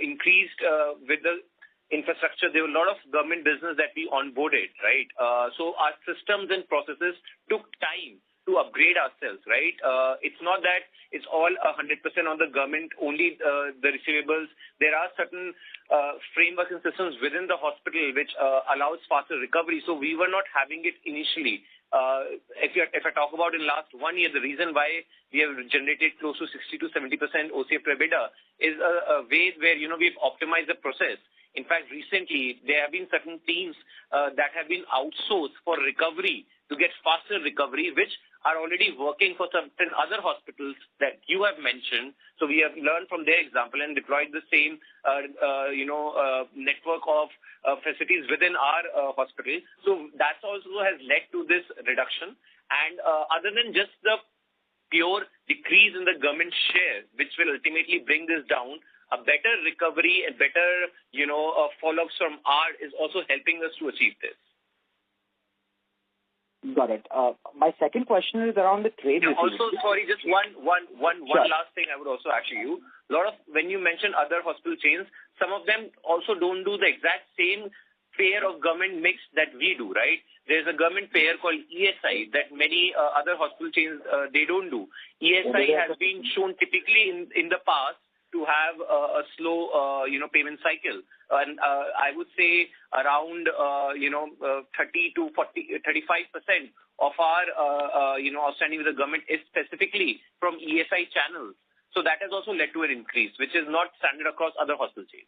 increased with the infrastructure, there were a lot of government business that we onboarded, right? So our systems and processes took time to upgrade ourselves, right? It's not that it's all 100% on the government, only the receivables. There are certain frameworks and systems within the hospital which allows faster recovery. So we were not having it initially. If I talk about in last 1 year, the reason why we have generated close to 60 to 70% OCF per EBITDA is a way where, we've optimized the process. In fact, recently, there have been certain teams that have been outsourced for recovery to get faster recovery, which are already working for certain other hospitals that you have mentioned. So we have learned from their example and deployed the same, network of facilities within our hospital. So that also has led to this reduction. And other than just the pure decrease in the government share, which will ultimately bring this down, a better recovery and better, follow-ups from R is also helping us to achieve this. Got it. My second question is around the trade. Also, sorry, just one last thing I would also ask you. When you mention other hospital chains, some of them also don't do the exact same payer of government mix that we do, right? There's a government payer called ESI that many other hospital chains, they don't do. ESI has been shown typically in the past to have a slow, payment cycle. And I would say around, 30 to 35% of our, outstanding with the government is specifically from ESI channels. So that has also led to an increase, which is not standard across other hospital chains.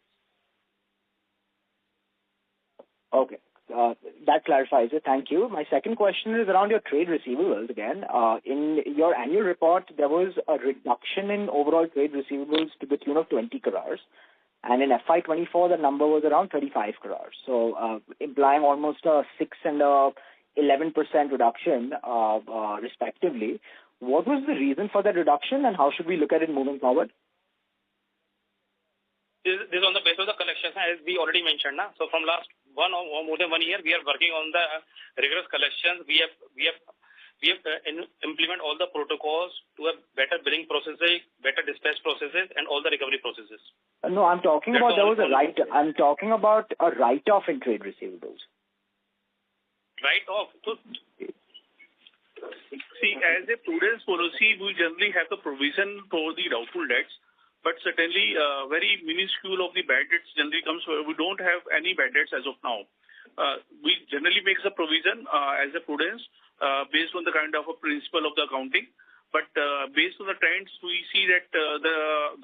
Okay. That clarifies it. Thank you. My second question is around your trade receivables again. In your annual report, there was a reduction in overall trade receivables to the tune of 20 crores. And in FY24, the number was around 35 crores. So implying almost a 6 and a 11% reduction, respectively. What was the reason for that reduction and how should we look at it moving forward? This is on the basis of the collections, as we already mentioned. So from last one or more than 1 year, we are working on the rigorous collections. We have implement all the protocols to have better billing processes, better dispatch processes, and all the recovery processes. No, I'm talking about I'm talking about a write-off in trade receivables. Write-off. So, see, as a prudence policy, we generally have the provision for the doubtful debts. But certainly, very minuscule of the bad debts generally comes. We don't have any bad debts as of now. We generally make the provision as a prudence based on the kind of a principle of the accounting. But based on the trends, we see that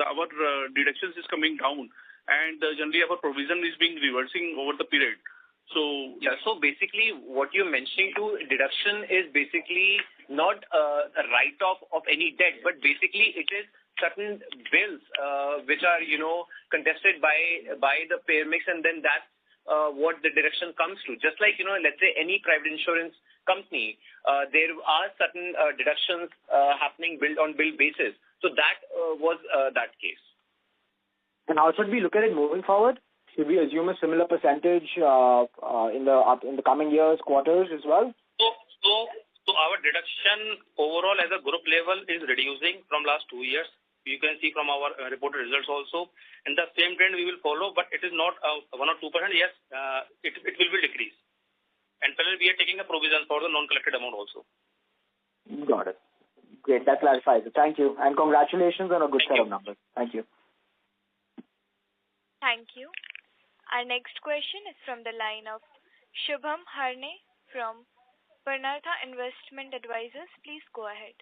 our deductions is coming down, and generally our provision is being reversing over the period. So yeah. So basically, what you're mentioning to deduction is basically not a write-off of any debt, but basically it is certain bills which are contested by the payer mix, and then that's what the deduction comes to. Just like let's say any private insurance company, there are certain deductions happening on bill basis. So that was that case. And how should we look at it moving forward? Should we assume a similar percentage in the coming years, quarters as well? So our deduction overall as a group level is reducing from last 2 years. You can see from our reported results also. And the same trend we will follow, but it is not 1 or 2%. Yes, it will be decrease. And finally, we are taking a provision for the non-collected amount also. Got it. Great. That clarifies it. Thank you. And congratulations on a good set of numbers. Thank you. Thank you. Our next question is from the line of Shubham Harne from Purnartha Investment Advisors. Please go ahead.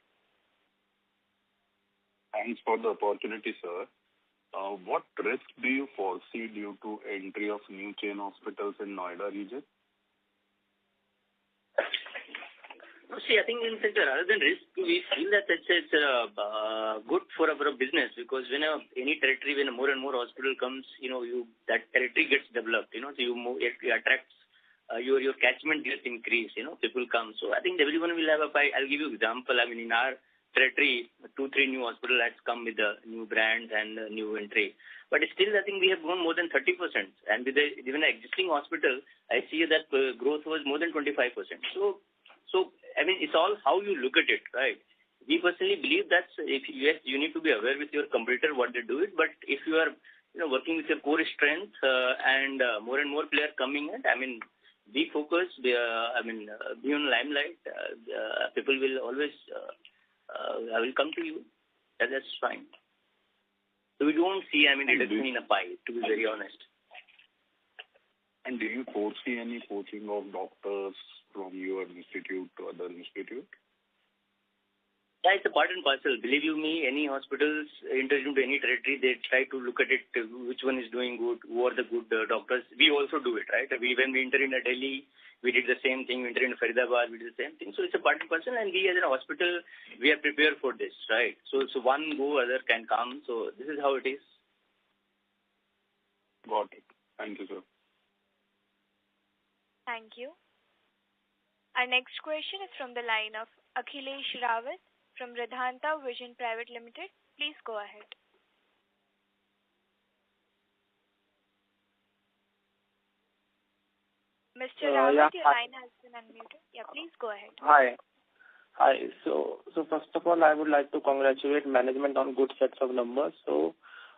Thanks for the opportunity, sir. What risk do you foresee due to entry of new chain hospitals in Noida region? See, I think in fact, rather than risk, we feel that it's good for our business, because when any territory, when more and more hospital comes, that territory gets developed. So it attracts your catchment gets increased. People come. So I think everyone will have I'll give you example. I mean, in our territory, 2-3 new hospitals has come with the new brands and new entry. But still, I think we have grown more than 30%. And with even an existing hospital, I see that growth was more than 25%. So I mean, it's all how you look at it, right? We personally believe that yes, you need to be aware with your competitor what they do it. But if you are working with your core strength and more and more players coming in, I mean, be focused. Be on limelight. People will always will come to you. That's fine. So we don't see, reduction in a pie, to be very honest. And do you foresee any poaching of doctors from your institute to other institute? Yeah, it's a part and parcel. Believe you me, any hospitals enter into any territory, they try to look at it, which one is doing good, who are the good doctors. We also do it, right? When we enter in Delhi, we did the same thing. We enter in Faridabad, we did the same thing. So it's a part and parcel, and we as a hospital, we are prepared for this, right? So one go, other can come. So this is how it is. Got it. Thank you, sir. Thank you. Our next question is from the line of Akhilesh Rawat from Radhanta Vision Private Limited. Please go ahead. Mr. Rawat, your line has been unmuted. Yeah, please go ahead. Hi. So first of all, I would like to congratulate management on good sets of numbers. So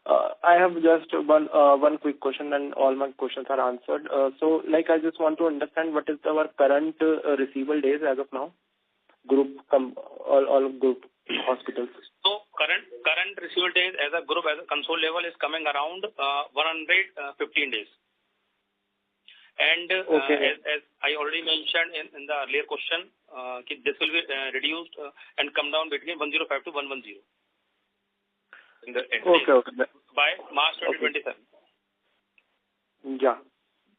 I have just one quick question, and all my questions are answered. I just want to understand what is our current receivable days as of now? All group hospitals. So current receivable days as a group, as a console level, is coming around 115 days. And as I already mentioned in the earlier question, this will be reduced and come down between 105 to 110 in the end by March 2027. Yeah.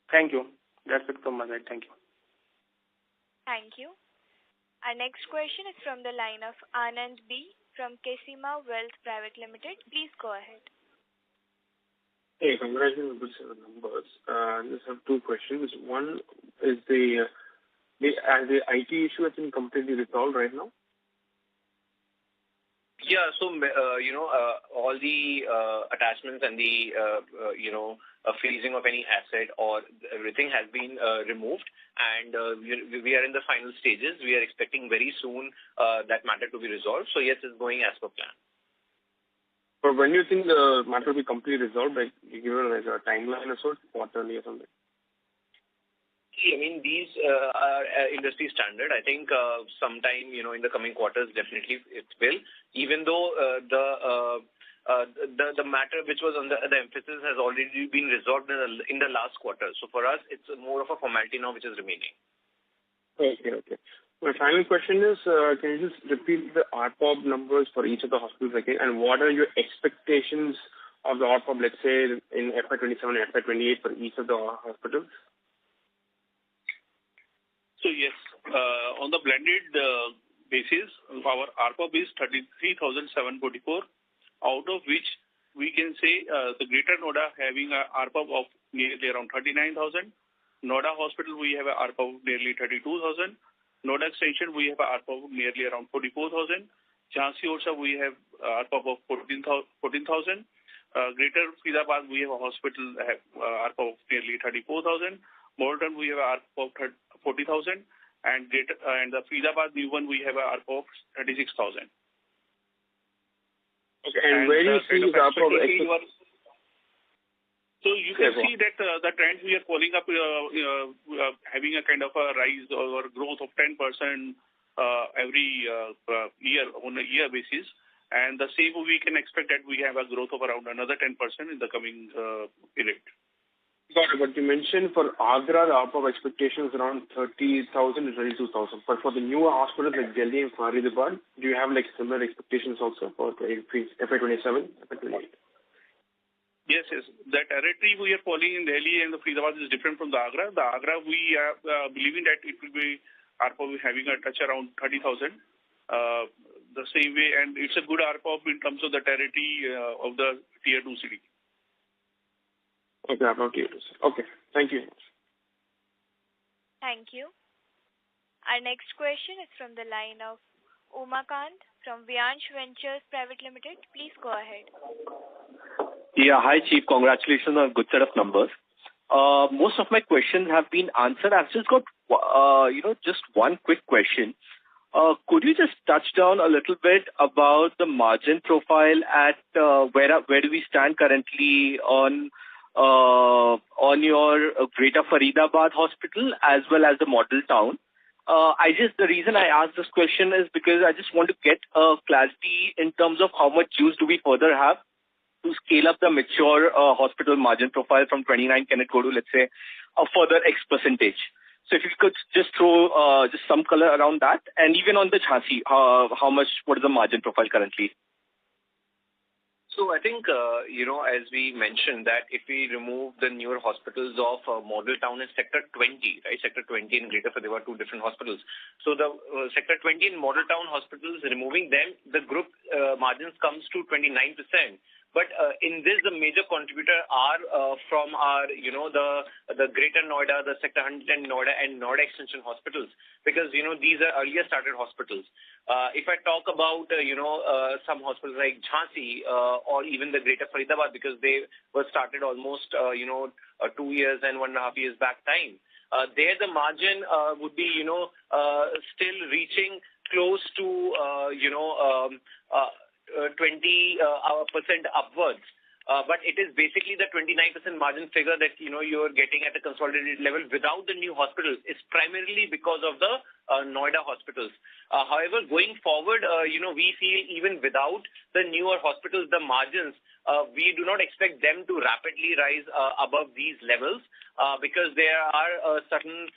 Thank you. That's it from my side. Thank you. Thank you. Our next question is from the line of Anand B. from Kesima Wealth Private Limited. Please go ahead. Hey, congratulations on good set of numbers. I just have two questions. One is the IT issue has been completely resolved right now? Yeah, so all the attachments and the freezing of any asset or everything has been removed, and we are in the final stages. We are expecting very soon that matter to be resolved. So yes, it's going as per plan. But when do you think the matter will be completely resolved? Like, you give it a timeline or so, quarterly or something? These are industry standard. I think sometime, in the coming quarters, definitely it will. Even though the matter which was on the emphasis has already been resolved in the last quarter. So for us, it's more of a formality now which is remaining. Okay. My final question is, can you just repeat the ARPOB numbers for each of the hospitals again? And what are your expectations of the ARPOB, let's say, in FY27 and FY28 for each of the hospitals? So yes, on the blended basis, our ARPOB is 33,744, out of which we can say the Greater Noida having a ARPOB of nearly around 39,000. Noida Hospital, we have a ARPOB of nearly 32,000. Noida Extension, we have a ARPOB of nearly around 44,000. Jhansi Orchha, we have ARPOB of 14,000. Greater Faridabad, we have a hospital have ARPOB of nearly 34,000. Morton, we have a ARPOB of 40,000. And the Faridabad new one, we have a ARPOB of 36,000. Okay, and where do you see the ARPOB? So you can see that the trends we are calling up having a kind of a rise or growth of 10% every year on a year basis. And the same we can expect that we have a growth of around another 10% in the coming period. Got it, but you mentioned for Agra, the ARPOB expectations around 30,000 to 32,000. But for the newer hospitals like Delhi and Faridabad, do you have similar expectations also for FY27, FY28? Yes. The territory we are following in Delhi and the Faridabad is different from the Agra. The Agra, we are believing that it will be ARPOB having a touch around 30,000. The same way, and it's a good ARPOB in terms of the territory of the Tier 2 city. Okay, ARPOB Tier 2 city. Okay, thank you. Thank you. Our next question is from the line of Umakant from Viansh Ventures Private Limited. Please go ahead. Yeah, hi Chief. Congratulations on a good set of numbers. Most of my questions have been answered. I've just got, just one quick question. Could you just touch down a little bit about the margin profile at where do we stand currently on your Greater Faridabad Hospital as well as the model town? The reason I asked this question is because I just want to get clarity in terms of how much juice do we further have to scale up the mature hospital margin profile from 29, can it go to, let's say, a further X percentage? So if you could just throw just some color around that, and even on the Jhansi, what is the margin profile currently? So I think, as we mentioned that if we remove the newer hospitals of Model Town and Sector 20, right, Sector 20 and Greater Faridabad, two different hospitals. So the Sector 20 and Model Town hospitals, removing them, the group margins comes to 29%. But in this, the major contributor are from our, the Greater Noida, the Sector 110 Noida and Noida Extension hospitals, because, these are earlier started hospitals. If I talk about, some hospitals like Jhansi or even the Greater Faridabad, because they were started almost, 2 years and 1.5 years back time. There the margin would be, still reaching close to, 20% upwards. But it is basically the 29% margin figure that, you're getting at a consolidated level without the new hospitals. It's primarily because of the Noida hospitals. However, going forward, we feel even without the newer hospitals, the margins, we do not expect them to rapidly rise above these levels because there are certain,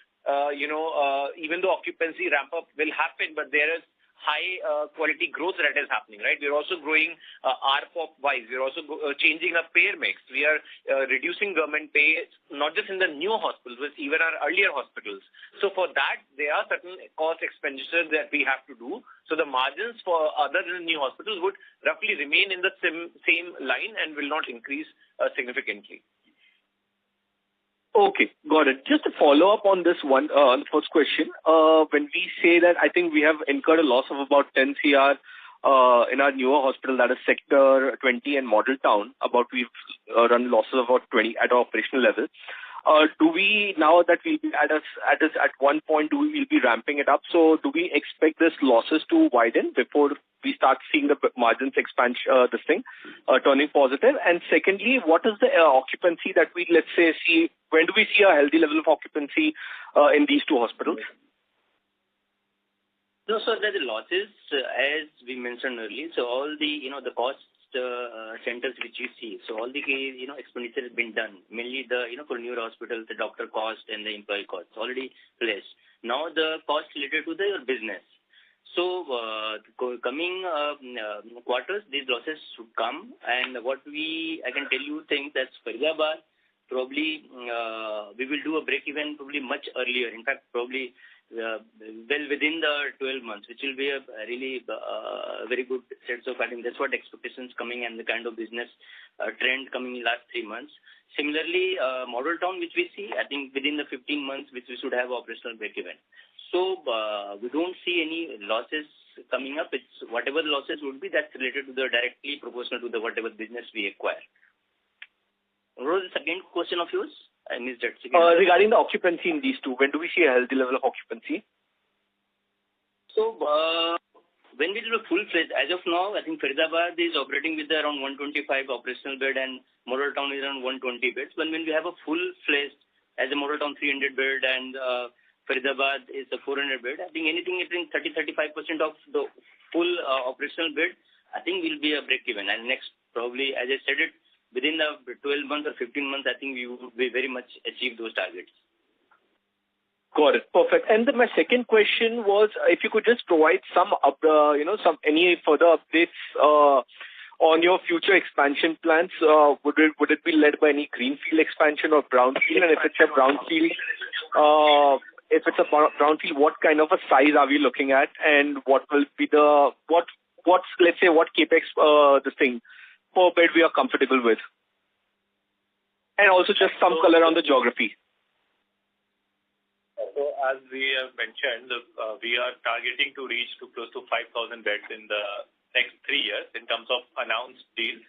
even though occupancy ramp up will happen, but there is high quality growth that is happening, right? We're also growing RPOP wise. We're also changing our payer mix. We are reducing government pay, not just in the new hospitals, but even our earlier hospitals. So for that, there are certain cost expenditures that we have to do. So the margins for other than new hospitals would roughly remain in the same line and will not increase significantly. Okay, got it. Just to follow up on this one, first question, when we say that I think we have incurred a loss of about 10 CR in our newer hospital, that is Sector 20 and Model Town, we've run losses of about 20 at our operational level. Do we, now that we'll be at one point, we'll be ramping it up? So do we expect this losses to widen before we start seeing the margins expansion, turning positive? And secondly, what is the occupancy that we, let's say, see? When do we see a healthy level of occupancy in these two hospitals? No, so the losses, as we mentioned earlier, so all the, the cost centers which you see, so all the, expenditure has been done, mainly the, for newer hospitals, the doctor cost and the employee cost already placed. Now the cost related to the business. So coming quarters, these losses should come, and I can tell you things that Faridabad, probably we will do a break even probably much earlier. In fact, probably well within the 12 months, which will be a really very good sense of, I think that's what expectations coming and the kind of business trend coming in last 3 months. Similarly, Model Town, which we see, I think within the 15 months, which we should have operational break even. So we don't see any losses coming up. It's whatever the losses would be, that's related to the directly proportional to the whatever business we acquire. What was the second question of yours? I missed that. Regarding the occupancy in these two, when do we see a healthy level of occupancy? So when we do a full-fledged, as of now, I think Faridabad is operating with around 125 operational bed and Model Town is around 120 beds. But when we have a full-fledged, as a Model Town 300 bed and Faridabad is a 400 bed, I think anything between 30-35% of the full operational bed, I think will be a break-even. And next, probably, as I said it, within the 12 months or 15 months, I think we would be very much achieve those targets. Got it. Perfect. And my second question was, if you could just provide any further updates on your future expansion plans. Would it be led by any greenfield expansion or brownfield? And if it's a brownfield, what kind of a size are we looking at? And what will be what capex per bed we are comfortable with? And also just some color on the geography. So as we have mentioned, we are targeting to reach to close to 5,000 beds in the next 3 years in terms of announced deals.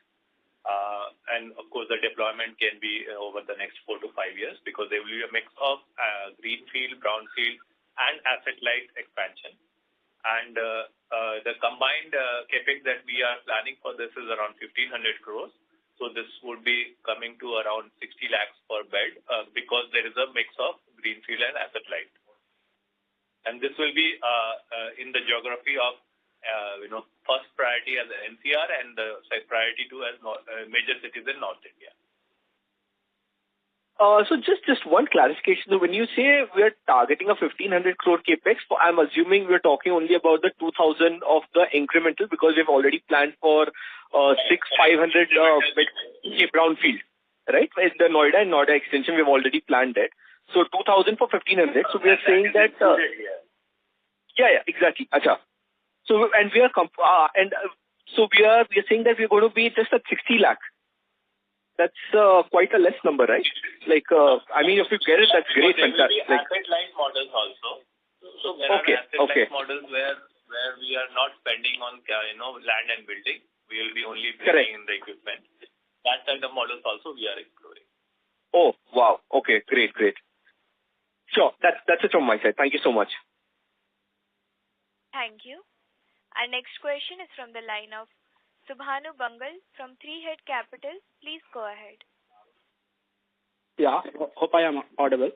And of course, the deployment can be over the next 4 to 5 years because there will be a mix of greenfield, brownfield, and asset-light expansion. And the combined capex that we are planning for this is around 1,500 crores. So this would be coming to around 60 lakhs per bed because there is a mix of greenfield and asset-light. And this will be in the geography of first priority as NCR and the priority two as major cities in North India. So just one clarification. So when you say we're targeting a 1,500 crore capex, I'm assuming we're talking only about the 2,000 of the incremental because we've already planned for 500 brownfield, right? In the Noida and Noida extension, we've already planned it. So 2,000 for 1,500. So we are saying that. Yeah, exactly. Acha. So and we are so we are saying that we're going to be just at 60 lakh. That's quite a less number, right? Like, I mean, if you get it, that's great. There will be Fantastic. asset-light models also. So there are asset-light models where we are not spending on land and building. We will be only bringing in the equipment. That kind of models also we are exploring. Oh, wow. Okay, great. Sure, that's it from my side. Thank you so much. Thank you. Our next question is from the line of Subhanu Bangal from Three Head Capital. Please go ahead. Yeah, hope I am audible.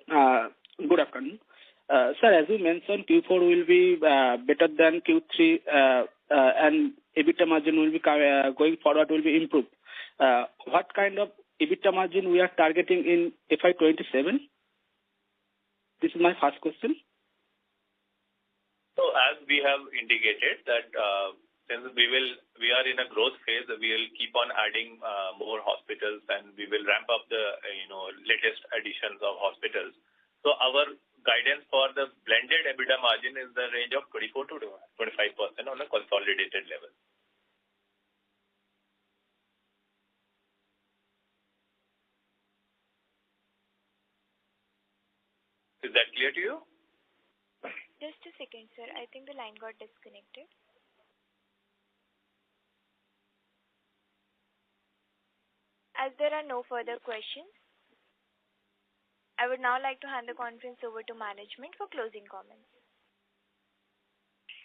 Good afternoon. Sir, as you mentioned, Q4 will be better than Q3 and EBITDA margin will be going forward will be improved. What kind of EBITDA margin we are targeting in FY27? This is my first question. So as we have indicated that since we are in a growth phase, we will keep on adding more hospitals and we will ramp up the latest additions of hospitals. So our guidance for the blended EBITDA margin is the range of 24 to 25% on a consolidated level. Is that clear to you? Just a second, sir. I think the line got disconnected. As there are no further questions, I would now like to hand the conference over to management for closing comments.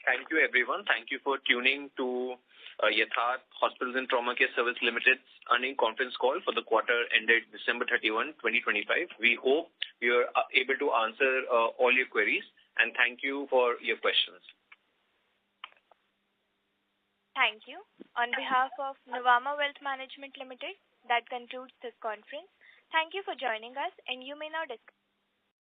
Thank you, everyone. Thank you for tuning to Yatharth Hospitals and Trauma Care Service Limited's earnings conference call for the quarter ended December 31, 2025. We hope we are able to answer all your queries, and thank you for your questions. Thank you. On behalf of Nuvama Wealth Management Limited, that concludes this conference. Thank you for joining us, and you may now disconnect.